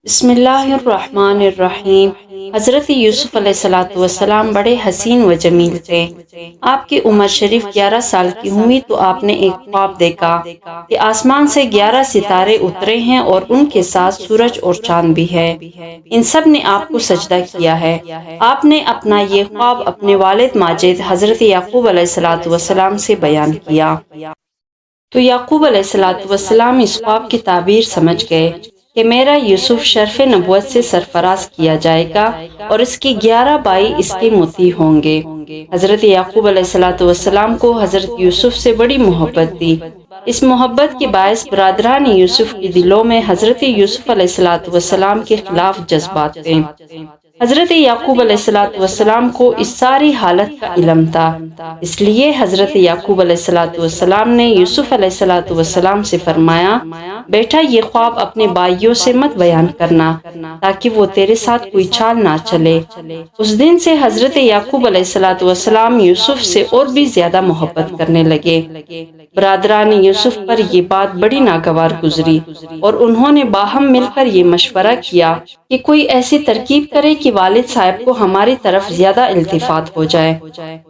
بسم اللہ الرحمن الرحیم۔ حضرت یوسف علیہ الصلاۃ والسلام بڑے حسین و جمیل تھے۔ آپ کی عمر شریف 11 سال کی ہوئی تو آپ نے ایک خواب دیکھا کہ آسمان سے 11 ستارے اترے ہیں اور ان کے ساتھ سورج اور چاند بھی ہے۔ ان سب نے آپ کو سجدہ کیا ہے۔ آپ نے اپنا یہ خواب اپنے والد ماجد حضرت یعقوب علیہ الصلاۃ والسلام سے بیان کیا تو یعقوب علیہ الصلاۃ والسلام اس خواب کی تعبیر سمجھ گئے کہ میرا یوسف شرف نبوت سے سرفراز کیا جائے گا اور اس کی 11 بائی اس کے مطیع ہوں گے۔ حضرت یعقوب علیہ الصلاۃ والسلام کو حضرت یوسف سے بڑی محبت تھی۔ اس محبت کے باعث برادران یوسف کے دلوں میں حضرت یوسف علیہ الصلاۃ والسلام کے خلاف جذبات تھے۔ حضرت یعقوب علیہ الصلاۃ والسلام کو اس ساری حالت کا علم تھا، اس لیے حضرت یعقوب علیہ الصلاۃ والسلام نے یوسف علیہ الصلاۃ والسلام سے فرمایا، بیٹا یہ خواب اپنے بھائیوں سے مت بیان کرنا تاکہ وہ تیرے ساتھ کوئی چال نہ چلے۔ اس دن سے حضرت یعقوب علیہ الصلاۃ والسلام یوسف سے اور بھی زیادہ محبت کرنے لگے۔ برادران یوسف پر یہ بات بڑی ناگوار گزری اور انہوں نے باہم مل کر یہ مشورہ کیا کہ کوئی ایسی ترکیب کرے کہ والد صاحب کو ہماری طرف زیادہ التفات ہو جائے۔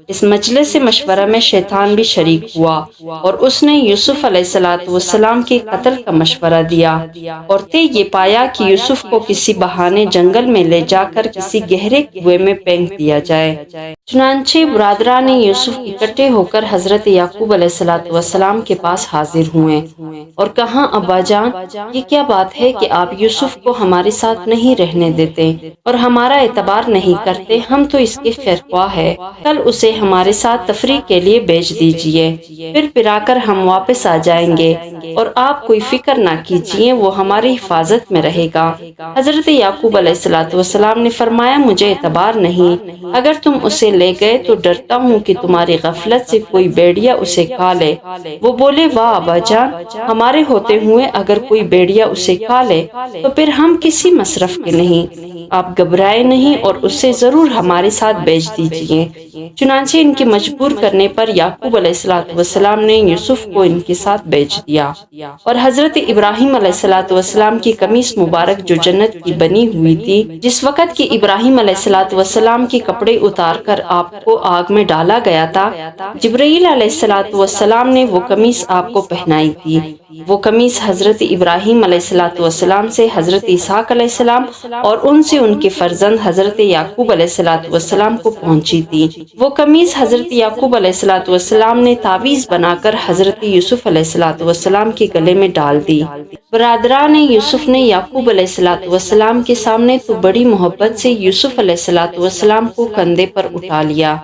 اس مجلس سے مشورہ میں شیطان بھی شریک ہوا اور اس نے یوسف علیہ الصلاۃ والسلام کے قتل کا مشورہ دیا اور یہ پایا کہ یوسف کو کسی بہانے جنگل میں لے جا کر کسی گہرے کنویں میں پھینک دیا جائے۔ چنانچہ برادران یوسف اکٹھے ہو کر حضرت یعقوب علیہ الصلاۃ والسلام کے پاس حاضر ہوئے اور کہا، ابا جان، یہ کیا بات ہے کہ آپ یوسف کو ہمارے ساتھ نہیں رہنے دیتے اور ہمارا اعتبار نہیں کرتے؟ ہم تو اس کے خیر خواہ ہیں، کل اسے ہمارے ساتھ تفریح کے لیے بھیج دیجیے، پھر آ کر ہم واپس آ جائیں گے اور آپ کوئی فکر نہ کیجیے، وہ ہماری حفاظت میں رہے گا۔ حضرت یعقوب علیہ الصلاۃ والسلام نے فرمایا، مجھے اعتبار نہیں، اگر تم اسے لے گئے تو ڈرتا ہوں کہ تمہاری غفلت سے کوئی بھیڑیا اسے کھا لے۔ وہ بولے، واہ ابا جان، ہمارے ہوتے ہوئے اگر کوئی بھیڑیا اسے کھا لے تو پھر ہم کسی مصرف کے نہیں، آپ گھبرائے نہیں اور اسے ضرور ہمارے ساتھ بھیج دیجیے۔ چنانچہ ان کے مجبور کرنے پر یعقوب علیہ الصلاۃ والسلام نے یوسف کو ان کے ساتھ بھیج دیا اور حضرت ابراہیم علیہ الصلاۃ والسلام کی قمیص مبارک جو جنت کی بنی ہوئی تھی، جس وقت کہ ابراہیم علیہ الصلاۃ والسلام کے کپڑے اتار کر آپ کو آگ میں ڈالا گیا تھا، جبرائیل علیہ الصلاۃ والسلام نے وہ قمیص آپ کو پہنائی تھی۔ وہ قمیص حضرت ابراہیم علیہ الصلاۃ والسلام سے حضرت اسحاق علیہ السلام اور ان سے ان کے فرزند حضرت یعقوب علیہ الصلاۃ والسلام کو پہنچی تھی۔ وہ قمیص حضرت یعقوب علیہ الصلاۃ والسلام نے تعویذ بنا کر حضرت یوسف علیہ الصلاۃ والسلام کے گلے میں ڈال دی۔ برادران یوسف نے یعقوب علیہ الصلاۃ والسلام کے سامنے تو بڑی محبت سے یوسف علیہ الصلاۃ والسلام کو کندھے پر اٹھا لیا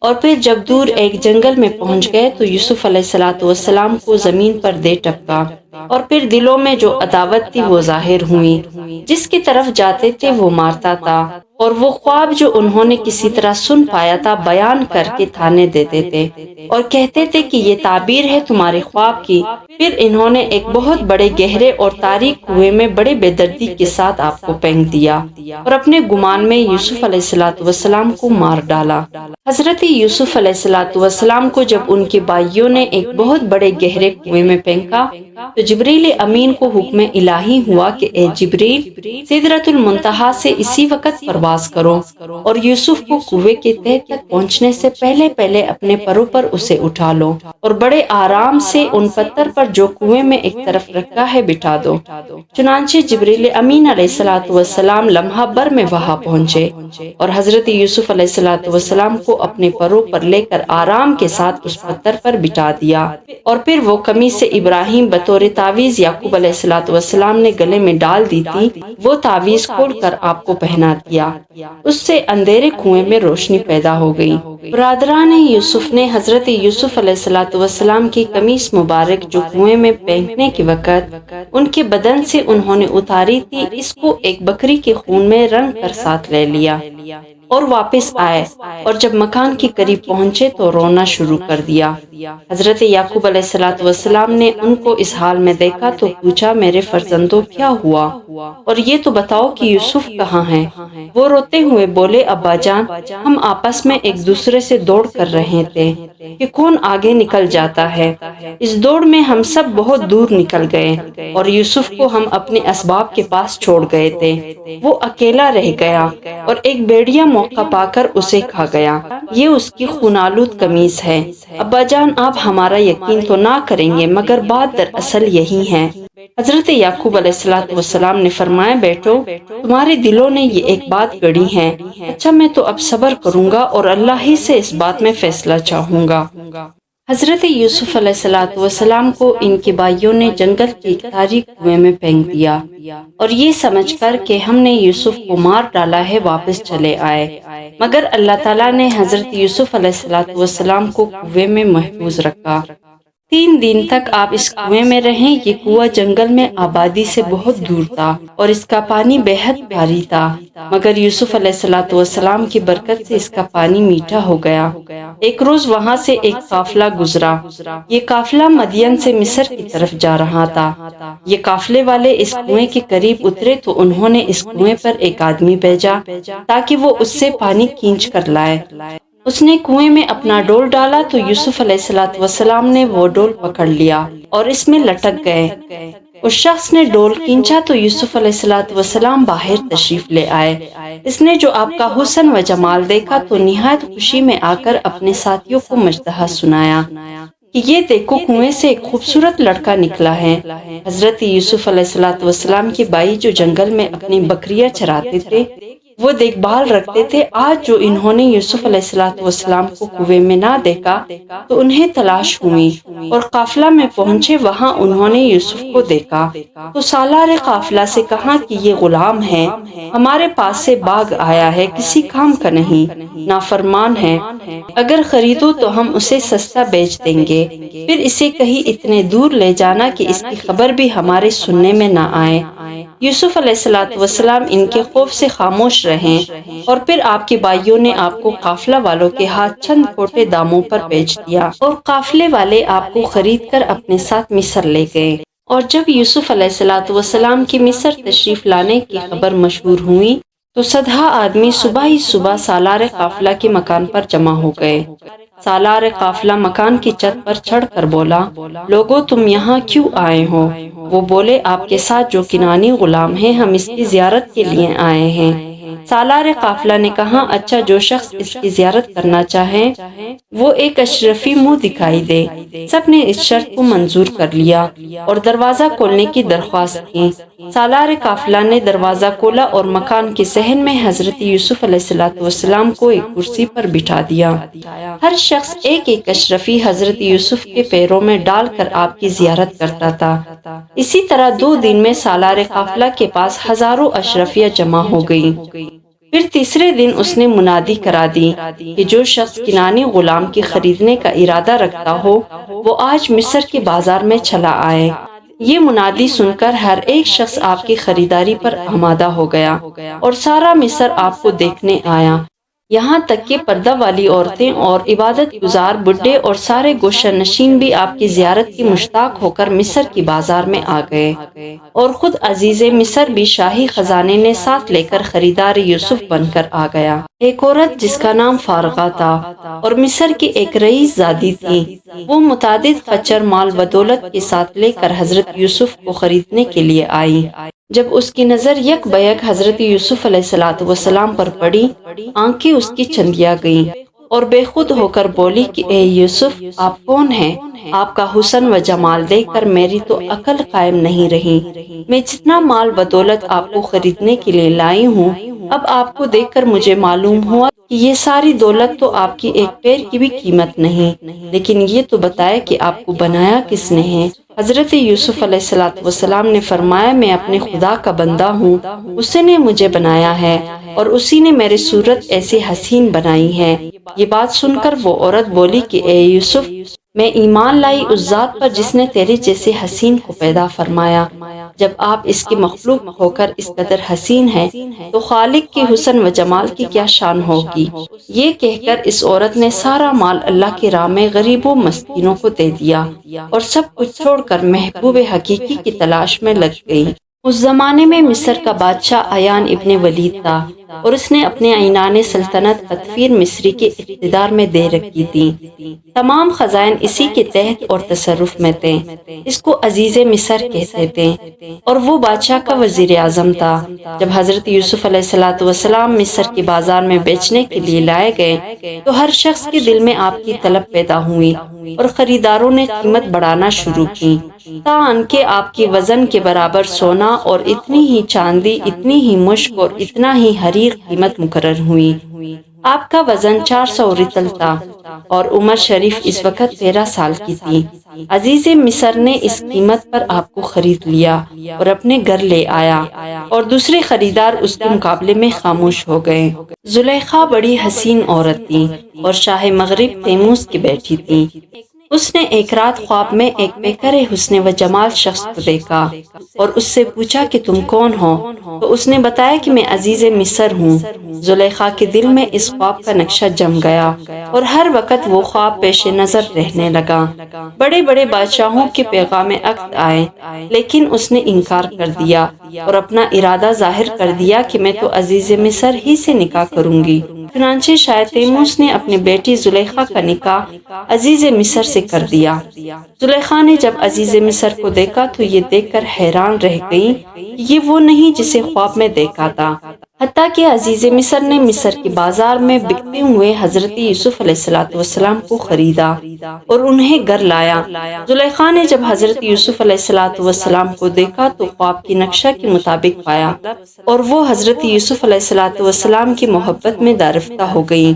اور پھر جب دور ایک جنگل میں پہنچ گئے تو یوسف علیہ الصلاۃ والسلام کو زمین پر دے ٹپکا اور پھر دلوں میں جو عداوت تھی وہ ظاہر ہوئی۔ جس کی طرف جاتے تھے وہ مارتا تھا اور وہ خواب جو انہوں نے کسی طرح سن پایا تھا بیان کر کے تھانے دیتے تھے اور کہتے تھے کہ یہ تعبیر ہے تمہارے خواب کی۔ پھر انہوں نے ایک بہت بڑے گہرے اور تاریک کنویں میں بڑے بے دردی کے ساتھ آپ کو پھینک دیا اور اپنے گمان میں یوسف علیہ الصلاۃ والسلام کو مار ڈالا۔ حضرت یوسف علیہ الصلاۃ والسلام کو جب ان کے بھائیوں نے ایک بہت بڑے گہرے کنویں میں پھینکا تو جبریل امین کو حکم الہی ہوا کہ اے جبریل، سدرۃ المنتہا سے اسی وقت پرواز کرو اور یوسف کو کنویں کے تہہ تک پہنچنے سے پہلے اپنے پروں پر اسے اٹھا لو اور بڑے آرام سے ان پتھر پر جو کنویں میں ایک طرف رکھا ہے بٹھا دو۔ چنانچہ جبریل امین علیہ الصلاۃ والسلام لمحہ بھر میں وہاں پہنچے اور حضرت یوسف علیہ الصلاۃ والسلام کو اپنے پروں پر لے کر آرام کے ساتھ اس پتھر پر بٹھا دیا اور پھر وہ قمیص ابراہیم بطور تعویذ یعقوب علیہ الصلاۃ والسلام نے گلے میں ڈال دی تھی، وہ تعویذ کھول کر آپ کو پہنا دیا۔ اس سے اندھیرے کنویں میں روشنی پیدا ہو گئی۔ برادران یوسف نے حضرت یوسف علیہ الصلاۃ والسلام کی قمیص مبارک جو کنویں میں پھینکنے کے وقت ان کے بدن سے انہوں نے اتاری تھی، اس کو ایک بکری کے خون میں رنگ کر ساتھ لے لیا اور واپس آئے، اور جب مکان کے قریب پہنچے تو رونا شروع کر دیا۔ حضرت یعقوب علیہ الصلوۃ والسلام نے ان کو اس حال میں دیکھا تو پوچھا، میرے فرزندوں کیا ہوا، اور یہ تو بتاؤ کہ یوسف کہاں ہے؟ وہ روتے ہوئے بولے، ابا جان، ہم آپس میں ایک دوسرے سے دوڑ کر رہے تھے کہ کون آگے نکل جاتا ہے۔ اس دوڑ میں ہم سب بہت دور نکل گئے اور یوسف کو ہم اپنے اسباب کے پاس چھوڑ گئے تھے۔ وہ اکیلا رہ گیا اور ایک بھیڑیا موقع پا کر اسے کھا گیا۔ یہ اس کی خونالود قمیص ہے۔ ابا جان، آپ ہمارا یقین تو نہ کریں گے، مگر بات دراصل یہی ہے۔ حضرت یعقوب علیہ الصلوۃ والسلام نے فرمایا، بیٹو، تمہارے دلوں نے یہ ایک بات گڑھی ہے۔ اچھا، میں تو اب صبر کروں گا اور اللہ ہی سے اس بات میں فیصلہ چاہوں گا۔ حضرت یوسف علیہ الصلوۃ والسلام کو ان کے بھائیوں نے جنگل کے ایک تاریک کنویں میں پھینک دیا، اور یہ سمجھ کر کہ ہم نے یوسف کو مار ڈالا ہے واپس چلے آئے، مگر اللہ تعالیٰ نے حضرت یوسف علیہ الصلوۃ والسلام کو کنویں میں محفوظ رکھا۔ 3 دن تک آپ اس کنویں میں رہیں۔ یہ کنواں جنگل میں آبادی سے بہت دور تھا اور اس کا پانی بے حد بھاری تھا، مگر یوسف علیہ الصلوۃ والسلام کی برکت سے اس کا پانی میٹھا ہو گیا۔ ایک روز وہاں سے ایک قافلہ گزرا۔ یہ قافلہ مدین سے مصر کی طرف جا رہا تھا۔ یہ قافلے والے اس کنویں کے قریب اترے تو انہوں نے اس کنویں پر ایک آدمی بھیجا تاکہ وہ اس سے پانی کھینچ کر لائے۔ اس نے کنویں میں اپنا ڈول ڈالا تو یوسف علیہ الصلوۃ والسلام نے وہ ڈول پکڑ لیا اور اس میں لٹک گئے۔ اس شخص نے ڈول کھینچا تو یوسف علیہ الصلوۃ والسلام باہر تشریف لے آئے۔ اس نے جو آپ کا حسن و جمال دیکھا تو نہایت خوشی میں آ کر اپنے ساتھیوں کو مجدہ سنایا کہ یہ دیکھو، کنویں سے ایک خوبصورت لڑکا نکلا ہے۔ حضرت یوسف علیہ الصلوۃ والسلام کے بھائی جو جنگل میں اپنی بکریاں چراتے تھے، وہ دیکھ بھال رکھتے تھے۔ آج جو انہوں نے یوسف علیہ الصلوۃ والسلام کو کنویں میں نہ دیکھا تو انہیں تلاش ہوئی، اور قافلہ میں پہنچے۔ وہاں انہوں نے یوسف کو دیکھا تو سالار قافلہ سے کہا کہ یہ غلام ہے، ہمارے پاس سے بھاگ آیا ہے، کسی کام کا نہیں، نافرمان ہے۔ اگر خریدو تو ہم اسے سستا بیچ دیں گے، پھر اسے کہیں اتنے دور لے جانا کہ اس کی خبر بھی ہمارے سننے میں نہ آئے۔ یوسف علیہ الصلوۃ والسلام ان کے خوف سے خاموش رہے، اور پھر آپ کے بھائیوں نے آپ کو قافلہ والوں کے ہاتھ چند چھوٹے داموں پر بیچ دیا، اور قافلے والے آپ کو خرید کر اپنے ساتھ مصر لے گئے۔ اور جب یوسف علیہ الصلوۃ والسلام کی مصر تشریف لانے کی خبر مشہور ہوئی تو صدہا آدمی صبح ہی صبح سالار قافلہ کے مکان پر جمع ہو گئے۔ سالار قافلہ مکان کی چھت پر چڑھ کر بولا، لوگو، تم یہاں کیوں آئے ہو؟ وہ بولے، آپ کے ساتھ جو کنانی غلام ہے، ہم اس کی زیارت کے لیے آئے ہیں۔ سالار قافلہ نے کہا، اچھا، جو شخص اس کی زیارت کرنا چاہے وہ ایک اشرفی منہ دکھائی دے۔ سب نے اس شرط کو منظور کر لیا اور دروازہ کھولنے کی درخواست کی۔ سالار قافلہ نے دروازہ کھولا اور مکان کے صحن میں حضرت یوسف علیہ الصلوۃ والسلام کو ایک کرسی پر بٹھا دیا۔ ہر شخص ایک ایک اشرفی حضرت یوسف کے پیروں میں ڈال کر آپ کی زیارت کرتا تھا۔ اسی طرح 2 دن میں سالار قافلہ کے پاس ہزاروں اشرفیاں جمع ہو گئیں۔ پھر تیسرے دن اس نے منادی کرا دی کہ جو شخص کنانی غلام کی خریدنے کا ارادہ رکھتا ہو وہ آج مصر کے بازار میں چلا آئے۔ یہ منادی سن کر ہر ایک شخص آپ کی خریداری پر آمادہ ہو گیا اور سارا مصر آپ کو دیکھنے آیا، یہاں تک کہ پردہ والی عورتیں اور عبادت گزار بڈھے اور سارے گوشہ نشین بھی آپ کی زیارت کی مشتاق ہو کر مصر کی بازار میں آ گئے، اور خود عزیز مصر بھی شاہی خزانے نے ساتھ لے کر خریدار یوسف بن کر آ گیا۔ ایک عورت جس کا نام فارغہ تھا اور مصر کی ایک رئیس زادی تھی، وہ متعدد خچر مال و دولت کے ساتھ لے کر حضرت یوسف کو خریدنے کے لیے آئی۔ جب اس کی نظر یک بیک حضرت یوسف علیہ الصلوۃ والسلام پر پڑی، آنکھیں اس کی چندیا گئیں اور بے خود ہو کر بولی کہ اے یوسف، آپ کون ہیں؟ آپ کا حسن و جمال دیکھ کر میری تو عقل قائم نہیں رہی۔ میں جتنا مال و دولت آپ کو خریدنے کے لیے لائی ہوں، اب آپ کو دیکھ کر مجھے معلوم ہوا کہ یہ ساری دولت تو آپ کی ایک پیر کی بھی قیمت نہیں، لیکن یہ تو بتائے کہ آپ کو بنایا کس نے ہے؟ حضرت یوسف علیہ الصلوۃ والسلام نے فرمایا، میں اپنے خدا کا بندہ ہوں، اسی نے مجھے بنایا ہے اور اسی نے میری صورت ایسی حسین بنائی ہے۔ یہ بات سن کر وہ عورت بولی کہ اے یوسف، میں ایمان لائی اس ذات پر جس نے تیرے جیسے حسین کو پیدا فرمایا۔ جب آپ اس کی مخلوق ہو کر اس قدر حسین ہیں تو خالق کے حسن و جمال کی کیا شان ہوگی۔ یہ کہہ کر اس عورت نے سارا مال اللہ کی راہ میں غریبوں مسکینوں کو دے دیا اور سب کچھ چھوڑ کر محبوب حقیقی کی تلاش میں لگ گئی۔ اس زمانے میں مصر کا بادشاہ عیان ابن ولید تھا اور اس نے اپنے عینان سلطنت قطفیر مصری کے اقتدار میں دے رکھی تھی۔ تمام خزائن اسی کے تحت اور تصرف میں تھے۔ اس کو عزیز مصر کہتے تھے اور وہ بادشاہ کا وزیر اعظم تھا۔ جب حضرت یوسف علیہ السلام مصر کے بازار میں بیچنے کے لیے لائے گئے تو ہر شخص کے دل میں آپ کی طلب پیدا ہوئی اور خریداروں نے قیمت بڑھانا شروع کی تاکہ کہ آپ کے وزن کے برابر سونا اور اتنی ہی چاندی، اتنی ہی مشک اور اتنا ہی حریر قیمت مقرر ہوئی۔ آپ کا وزن 400 رطل تھا اور عمر شریف اس وقت 13 سال کی تھی۔ عزیز مصر نے اس قیمت پر آپ کو خرید لیا اور اپنے گھر لے آیا اور دوسرے خریدار اس کے مقابلے میں خاموش ہو گئے۔ زلیخا بڑی حسین عورت تھی اور شاہ مغرب تیموس کی بیٹی تھی۔ اس نے ایک رات خواب میں ایک پیکر حسن و جمال شخص کو دیکھا اور اس سے پوچھا کہ تم کون ہو؟ تو اس نے بتایا کہ میں عزیز مصر ہوں۔ زلیخا کے دل میں اس خواب کا نقشہ جم گیا اور ہر وقت وہ خواب پیش نظر رہنے لگا۔ بڑے بڑے بادشاہوں کے پیغام عقد آئے لیکن اس نے انکار کر دیا اور اپنا ارادہ ظاہر کر دیا کہ میں تو عزیز مصر ہی سے نکاح کروں گی۔ چنانچہ شاہ تیموس نے اپنی بیٹی زلیخا کا نکاح عزیز مصر سے کر دیا۔ زلیخا نے جب عزیز مصر کو دیکھا تو یہ دیکھ کر حیران رہ گئی کہ یہ وہ نہیں جسے خواب میں دیکھا تھا۔ حتیٰ کہ عزیز مصر نے مصر کے بازار میں بکتے ہوئے حضرت یوسف علیہ السلام کو خریدا اور انہیں گھر لایا۔ زلیخا نے جب حضرت یوسف علیہ السلام کو دیکھا تو خواب کی نقشہ کے مطابق پایا اور وہ حضرت یوسف علیہ السلام کی محبت میں دارفتہ ہو گئی۔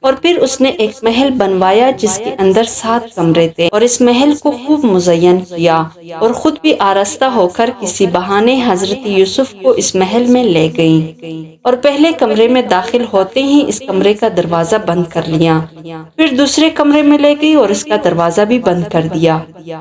اور پھر اس نے ایک محل بنوایا جس کے اندر 7 کمرے تھے اور اس محل کو خوب مزین کیا اور خود بھی آراستہ ہو کر کسی بہانے حضرت یوسف کو اس محل میں لے گئی اور پہلے کمرے میں داخل ہوتے ہی اس کمرے کا دروازہ بند کر لیا۔ پھر دوسرے کمرے میں لے گئی اور اس کا دروازہ بھی بند کر دیا۔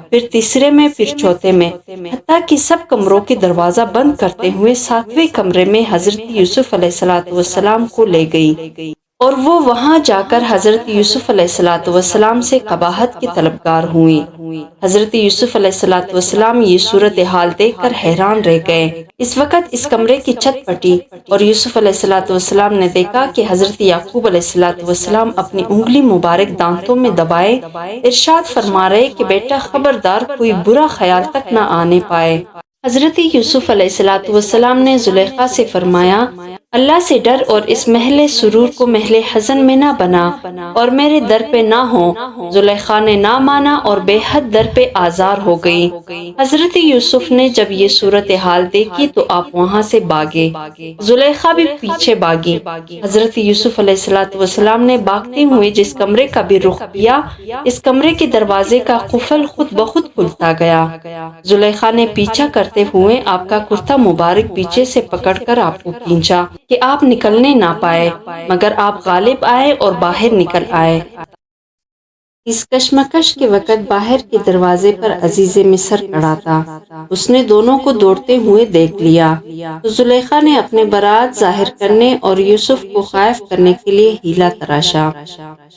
پھر تیسرے میں، پھر چوتھے میں، حتیٰ کہ سب کمروں کے دروازہ بند کرتے ہوئے 7ویں کمرے میں حضرت یوسف علیہ السلام کو لے گئی اور وہ وہاں جا کر حضرت یوسف علیہ السلام سے قباحت کی طلبگار ہوئی۔ حضرت یوسف علیہ السلام یہ صورتحال دیکھ کر حیران رہ گئے۔ اس وقت اس کمرے کی چھت پھٹی اور یوسف علیہ السلام نے دیکھا کہ حضرت یعقوب علیہ السلام اپنی انگلی مبارک دانتوں میں دبائے ارشاد فرما رہے کہ بیٹا خبردار کوئی برا خیال تک نہ آنے پائے۔ حضرت یوسف علیہ السلام نے زلیخا سے فرمایا اللہ سے ڈر اور اس محل سرور کو محل حزن میں نہ بنا اور میرے در پہ نہ ہو۔ زلیخا نے نہ مانا اور بے حد در پہ آزار ہو گئی۔ حضرت یوسف نے جب یہ صورتحال دیکھی تو آپ وہاں سے بھاگے، زلیخا بھی پیچھے بھاگی۔ حضرت یوسف علیہ السلام نے بھاگتے ہوئے جس کمرے کا بھی رخ کیا اس کمرے کے دروازے کا قفل خود بخود کھلتا گیا۔ زلیخا نے پیچھا کرتے ہوئے آپ کا کرتا مبارک پیچھے سے پکڑ کر آپ کو کھینچا کہ آپ نکلنے نہ پائے، مگر آپ غالب آئے اور باہر نکل آئے۔ اس کشمکش کے وقت باہر کے دروازے پر عزیز مصر کھڑا تھا۔ اس نے دونوں کو دوڑتے ہوئے دیکھ لیا تو زلیخا نے اپنے برات ظاہر کرنے اور یوسف کو خائف کرنے کے لیے ہیلا تراشا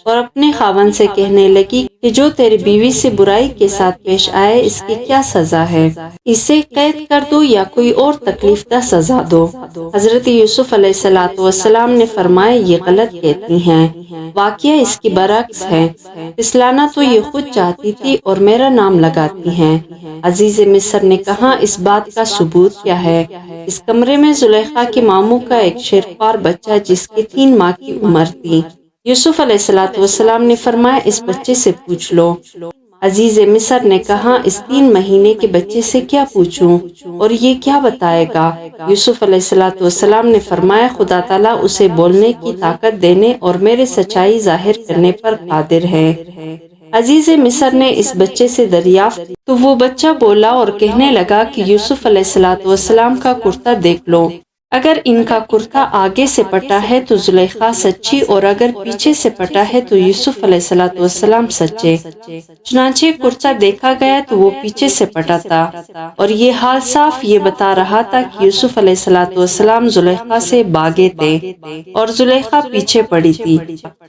اور اپنے خاوند سے کہنے لگی کہ جو تیری بیوی سے برائی کے ساتھ پیش آئے اس کی کیا سزا ہے، اسے قید کر دو یا کوئی اور تکلیف دہ سزا دو۔ حضرت یوسف علیہ السلام نے فرمایا یہ غلط کہتی ہیں، واقعہ اس کی برعکس ہے، اسلانا تو یہ خود چاہتی تھی اور میرا نام لگاتی ہیں۔ عزیز مصر نے کہا اس بات کا ثبوت کیا ہے؟ اس کمرے میں زلیخا کے ماموں کا ایک شیرخوار بچہ جس کی 3 ماہ کی عمر تھی۔ یوسف علیہ السلام نے فرمایا اس بچے سے پوچھ لو۔ عزیز مصر نے کہا اس 3 مہینے کے بچے سے کیا پوچھوں اور یہ کیا بتائے گا؟ یوسف علیہ السلام نے فرمایا خدا تعالیٰ اسے بولنے کی طاقت دینے اور میرے سچائی ظاہر کرنے پر قادر ہے۔ عزیز مصر نے اس بچے سے دریافت تو وہ بچہ بولا اور کہنے لگا کہ یوسف علیہ السلام کا کرتا دیکھ لو۔ اگر ان کا کرتا آگے سے پٹا ہے تو زلیخا سچی، اور اگر پیچھے سے پٹا ہے تو یوسف علیہ السلام سچے۔ چنانچہ کرتا دیکھا گیا تو وہ پیچھے سے پٹا تھا، اور یہ حال صاف یہ بتا رہا تھا کہ یوسف علیہ السلام زلیخا سے بھاگے تھے اور زلیخا پیچھے پڑی تھی۔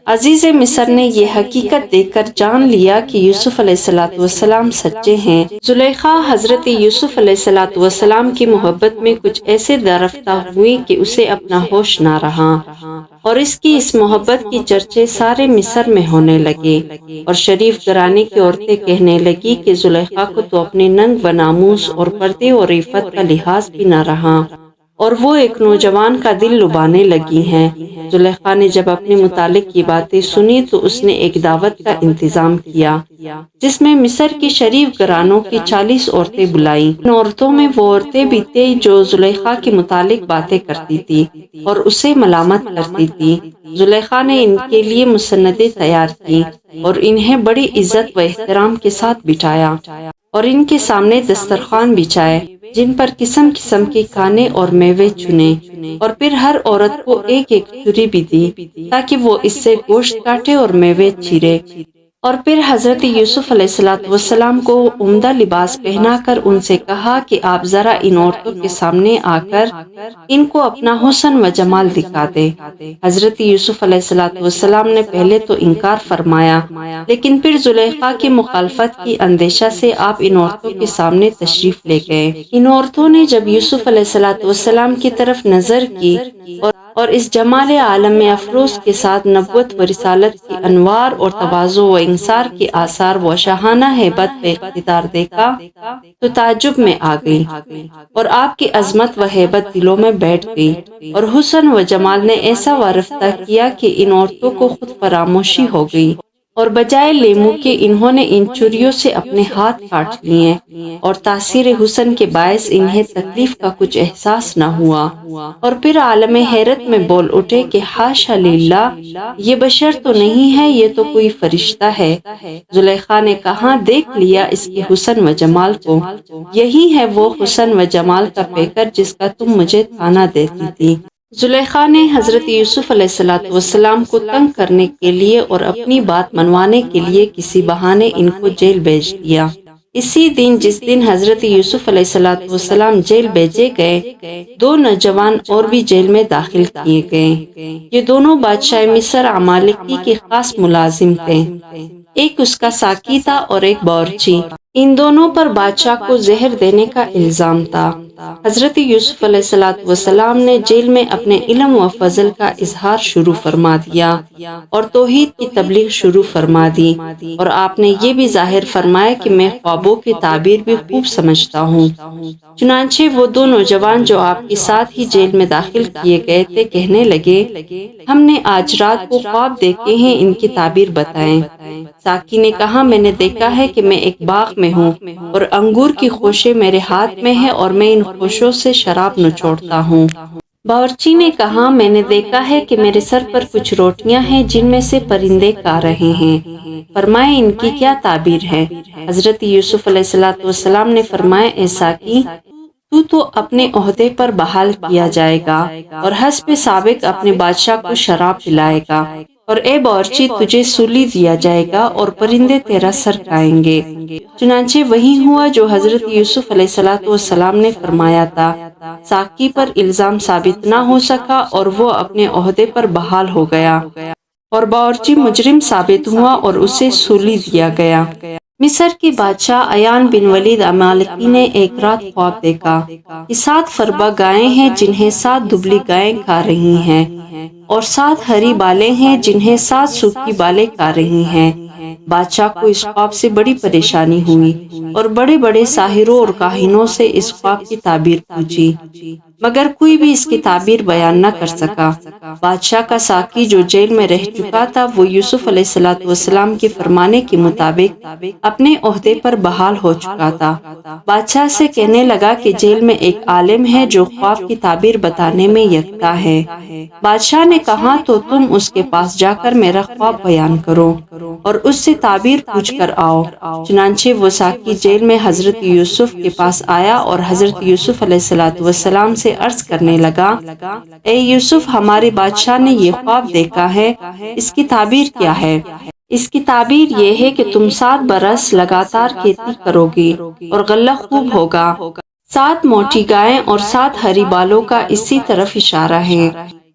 عزیز مصر نے یہ حقیقت دیکھ کر جان لیا کہ یوسف علیہ السلام سچے ہیں۔ زلیخا حضرت یوسف علیہ السلام کی محبت میں کچھ ایسے درآفتہ ہوئی کہ اسے اپنا ہوش نہ رہا، اور اس کی اس محبت کی چرچے سارے مصر میں ہونے لگے، اور شریف گھرانے کی عورتیں کہنے لگی کہ زلیخا کو تو اپنے ننگ و ناموس اور پردے اور عفت کا لحاظ بھی نہ رہا، اور وہ ایک نوجوان کا دل لبانے لگی ہیں۔ زلیخا نے جب اپنے متعلق یہ باتیں سنی تو اس نے ایک دعوت کا انتظام کیا جس میں مصر کی شریف گھرانوں کی 40 عورتیں بلائیں۔ ان عورتوں میں وہ عورتیں بھی تھیں جو زلیخا کے متعلق باتیں کرتی تھی اور اسے ملامت کرتی تھی۔ زلیخا نے ان کے لیے مسندیں تیار کی اور انہیں بڑی عزت و احترام کے ساتھ بٹھایا، اور ان کے سامنے دسترخوان بچھائے جن پر قسم قسم کے کھانے اور میوے چنے، اور پھر ہر عورت کو ایک ایک چھری بھی دی تاکہ وہ اس سے گوشت کاٹے اور میوے چیرے، اور پھر حضرت یوسف علیہ السلام کو عمدہ لباس پہنا کر ان سے کہا کہ آپ ذرا ان عورتوں کے سامنے آ کر ان کو اپنا حسن و جمال دکھا دے۔ حضرت یوسف علیہ السلام نے پہلے تو انکار فرمایا، لیکن پھر زلیخا کی مخالفت کی اندیشہ سے آپ ان عورتوں کے سامنے تشریف لے گئے۔ ان عورتوں نے جب یوسف علیہ السلام کی طرف نظر کی اور اس جمال عالم افروز کے ساتھ نبوت و رسالت کی انوار اور تواضع و انکسار کے آثار و شاہانہ ہیبت و اقتدار دیکھا تو تعجب میں آ گئی، اور آپ کی عظمت و ہیبت دلوں میں بیٹھ گئی، اور حسن و جمال نے ایسا وارفتہ کیا کہ ان عورتوں کو خود فراموشی ہو گئی، اور بجائے لیموں کے انہوں نے ان چوریوں سے اپنے ہاتھ کاٹ لیے، اور تاثیر حسن کے باعث انہیں تکلیف کا کچھ احساس نہ ہوا، اور پھر عالم حیرت میں بول اٹھے کہ حاشا للہ، یہ بشر تو نہیں ہے، یہ تو کوئی فرشتہ ہے۔ زلیخا نے کہا، دیکھ لیا اس کے حسن و جمال کو، یہی ہے وہ حسن و جمال کا پیکر جس کا تم مجھے تانا دیتی تھی۔ زلیخا نے حضرت یوسف علیہ السلام کو تنگ کرنے کے لیے اور اپنی بات منوانے کے لیے کسی بہانے ان کو جیل بھیج دیا۔ اسی دن جس دن حضرت یوسف علیہ السلام جیل بھیجے گئے، 2 نوجوان اور بھی جیل میں داخل کیے گئے۔ یہ دونوں بادشاہ مصر عمالقی کے خاص ملازم تھے، ایک اس کا ساقی تھا اور ایک باورچی۔ ان دونوں پر بادشاہ کو زہر دینے کا الزام تھا۔ حضرت یوسف علیہ السلام نے جیل میں اپنے علم و فضل کا اظہار شروع فرما دیا اور توحید کی تبلیغ شروع فرما دی، اور آپ نے یہ بھی ظاہر فرمایا کہ میں خوابوں کی تعبیر بھی خوب سمجھتا ہوں۔ چنانچہ وہ 2 نوجوان جو آپ کے ساتھ ہی جیل میں داخل کیے گئے تھے کہنے لگے، ہم نے آج رات کو خواب دیکھے ہیں، ان کی تعبیر بتائیں۔ ساقی نے کہا، میں نے دیکھا ہے کہ میں ایک باغ میں ہوں اور انگور کی خوشیں میرے ہاتھ میں ہے اور میں ان خوشوں سے شراب نچوڑتا ہوں۔ باورچی نے کہا، میں نے دیکھا ہے کہ میرے سر پر کچھ روٹیاں ہیں جن میں سے پرندے کھا رہے ہیں، فرمائے ان کی کیا تعبیر ہے؟ حضرت یوسف علیہ السلام نے فرمایا، اے ساقی، تو اپنے عہدے پر بحال کیا جائے گا اور حسب سابق اپنے بادشاہ کو شراب پلائے گا، اور اے باورچی، تجھے سولی دیا جائے گا اور پرندے تیرا سر کھائیں گے۔ چنانچہ وہی ہوا جو حضرت یوسف علیہ السلام نے فرمایا تھا۔ ساقی پر الزام ثابت نہ ہو سکا اور وہ اپنے عہدے پر بحال ہو گیا، اور باورچی مجرم ثابت ہوا اور اسے سولی دیا گیا۔ مصر کے بادشاہ عیان بن ولید عمالقی نے ایک رات خواب دیکھا کہ 7 فربہ گائیں ہیں جنہیں 7 دبلی گائیں کھا رہی ہیں، اور 7 ہری بالیں ہیں جنہیں 7 سوکھی بالیں کھا رہی ہیں۔ بادشاہ کو اس خواب سے بڑی پریشانی ہوئی اور بڑے بڑے ساحروں اور کاہنوں سے اس خواب کی تعبیر پوچھی، مگر کوئی بھی اس کی تعبیر بیان نہ کر سکا۔ بادشاہ کا ساقی جو جیل میں رہ چکا تھا، وہ یوسف علیہ السلام کے فرمانے کے مطابق اپنے عہدے پر بحال ہو چکا تھا۔ بادشاہ سے کہنے لگا کہ جیل میں ایک عالم ہے جو خواب کی تعبیر بتانے میں یکتا ہے۔ بادشاہ نے کہا، تو تم اس کے پاس جا کر میرا خواب بیان کرو اور اس سے تعبیر پوچھ کر آؤ۔ چنانچہ وہ ساقی جیل میں حضرت یوسف کے پاس آیا اور حضرت یوسف علیہ السلام سے سے عرض کرنے لگا، اے یوسف، ہمارے بادشاہ نے یہ خواب دیکھا ہے، اس کی تعبیر کیا ہے؟ اس کی تعبیر یہ ہے کہ تم 7 برس لگاتار کھیتی کرو گے اور غلہ خوب ہوگا۔ 7 موٹی گائیں اور 7 ہری بالوں کا اسی طرف اشارہ ہے،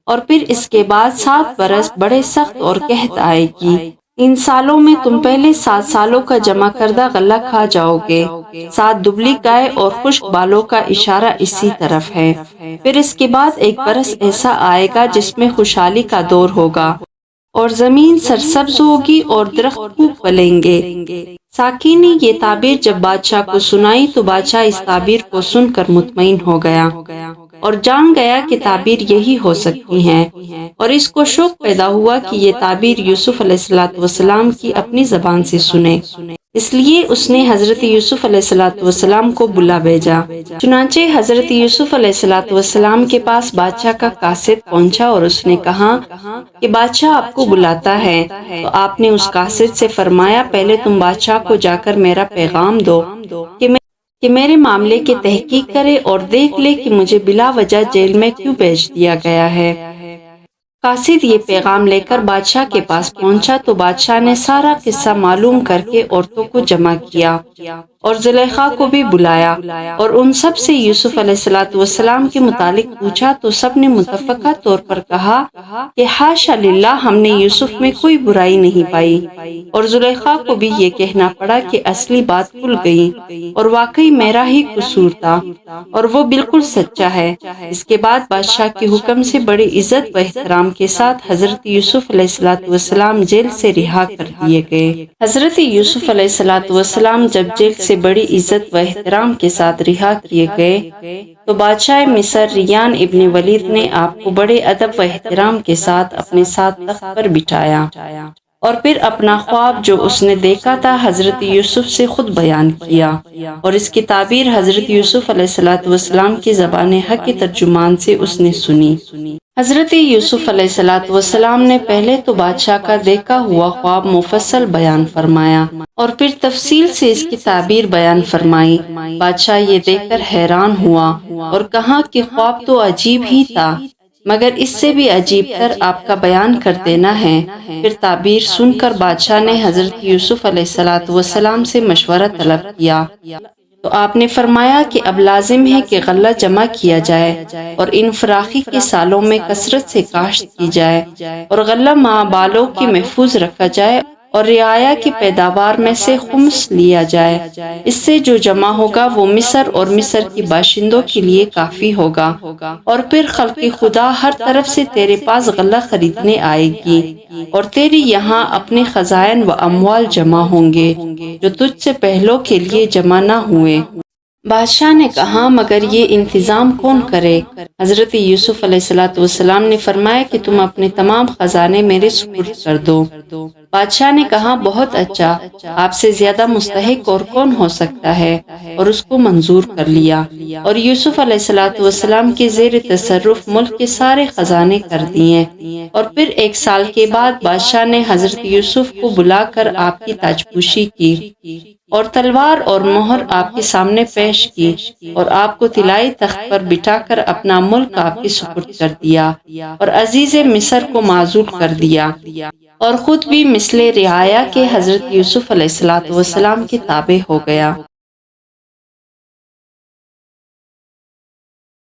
اور پھر اس کے بعد 7 برس بڑے سخت اور قحط آئے گی۔ ان سالوں میں تم پہلے 7 سالوں کا جمع کردہ غلہ کھا جاؤ گے۔ 7 دبلی گائے اور خشک بالوں کا اشارہ اسی طرف ہے۔ پھر اس کے بعد ایک برس ایسا آئے گا جس میں خوشحالی کا دور ہوگا اور زمین سرسبز ہوگی اور درخت خوب پھلیں گے۔ ساقی نے یہ تعبیر جب بادشاہ کو سنائی تو بادشاہ اس تعبیر کو سن کر مطمئن ہو گیا اور جان گیا کہ تعبیر یہی ہو سکتی ہے، اور اس کو شوق پیدا ہوا کہ یہ تعبیر یوسف علیہ السلام کی اپنی زبان سے سنے۔ اس لیے اس نے حضرت یوسف علیہ السلام کو بلا بھیجا۔ چنانچہ حضرت یوسف علیہ السلام کے پاس بادشاہ کا قاصد پہنچا اور اس نے کہا کہ بادشاہ آپ کو بلاتا ہے۔ تو آپ نے اس قاصد سے فرمایا، پہلے تم بادشاہ کو جا کر میرا پیغام دو کہ میرے معاملے کی تحقیق کرے اور دیکھ لے کہ مجھے بلا وجہ جیل میں کیوں بھیج دیا گیا ہے۔ قاصد یہ پیغام لے کر بادشاہ کے پاس پہنچا تو بادشاہ نے سارا قصہ معلوم کر کے عورتوں کو جمع کیا اور زلیخا کو بھی بلایا اور ان سب سے یوسف علیہ السلام کے متعلق پوچھا تو سب نے متفقہ طور پر کہا کہ حاشا للہ، ہم نے یوسف میں کوئی برائی نہیں پائی، اور زلیخا کو بھی یہ کہنا پڑا کہ اصلی بات کھل گئی اور واقعی میرا ہی قصور تھا اور وہ بالکل سچا ہے۔ اس کے بعد بادشاہ کے حکم سے بڑی عزت و احترام کے ساتھ حضرت یوسف علیہ السلام جیل سے رہا کر دیے گئے۔ حضرت یوسف علیہ السلام جب جیل سے بڑی عزت و احترام کے ساتھ رہا کیے گئے تو بادشاہ مصر ریان ابن ولید نے آپ کو بڑے ادب و احترام کے ساتھ اپنے ساتھ تخت پر بٹھایا اور پھر اپنا خواب جو اس نے دیکھا تھا حضرت یوسف سے خود بیان کیا، اور اس کی تعبیر حضرت یوسف علیہ السلام کی زبان حق کے ترجمان سے اس نے سنی۔ حضرت یوسف علیہ السلام نے پہلے تو بادشاہ کا دیکھا ہوا خواب مفصل بیان فرمایا اور پھر تفصیل سے اس کی تعبیر بیان فرمائی۔ بادشاہ یہ دیکھ کر حیران ہوا اور کہا کہ خواب تو عجیب ہی تھا، مگر اس سے بھی عجیب تر آپ کا بیان کر دینا ہے۔ پھر تعبیر سن کر بادشاہ نے حضرت یوسف علیہ السلام سے مشورہ طلب کیا تو آپ نے فرمایا کہ اب لازم ہے کہ غلہ جمع کیا جائے اور ان فراخی کے سالوں میں کثرت سے کاشت کی جائے اور غلہ ماں بالوں کی محفوظ رکھا جائے اور رعایا کی پیداوار میں سے خمس لیا جائے۔ اس سے جو جمع ہوگا وہ مصر اور مصر کی باشندوں کے لیے کافی ہوگا، اور پھر خلق خدا ہر طرف سے تیرے پاس غلہ خریدنے آئے گی اور تیری یہاں اپنے خزائن و اموال جمع ہوں گے جو تجھ سے پہلوں کے لیے جمع نہ ہوئے۔ بادشاہ نے کہا، مگر یہ انتظام کون کرے؟ حضرت یوسف علیہ السلام نے فرمایا کہ تم اپنے تمام خزانے میرے سپرد کر دو۔ بادشاہ نے کہا، بہت اچھا، آپ سے زیادہ مستحق اور کون ہو سکتا ہے، اور اس کو منظور کر لیا اور یوسف علیہ السلام کے زیر تصرف ملک کے سارے خزانے کر دیے۔ اور پھر 1 سال کے بعد بادشاہ نے حضرت یوسف کو بلا کر آپ کی تاجپوشی کی اور تلوار اور مہر آپ کے سامنے پیش کی اور آپ کو طلائی تخت پر بٹھا کر اپنا ملک آپ کے سپرد کر دیا اور عزیز مصر کو معزول کر دیا، اور خود بھی مثل رعایا کے حضرت یوسف علیہ السلام کے تابع ہو گیا۔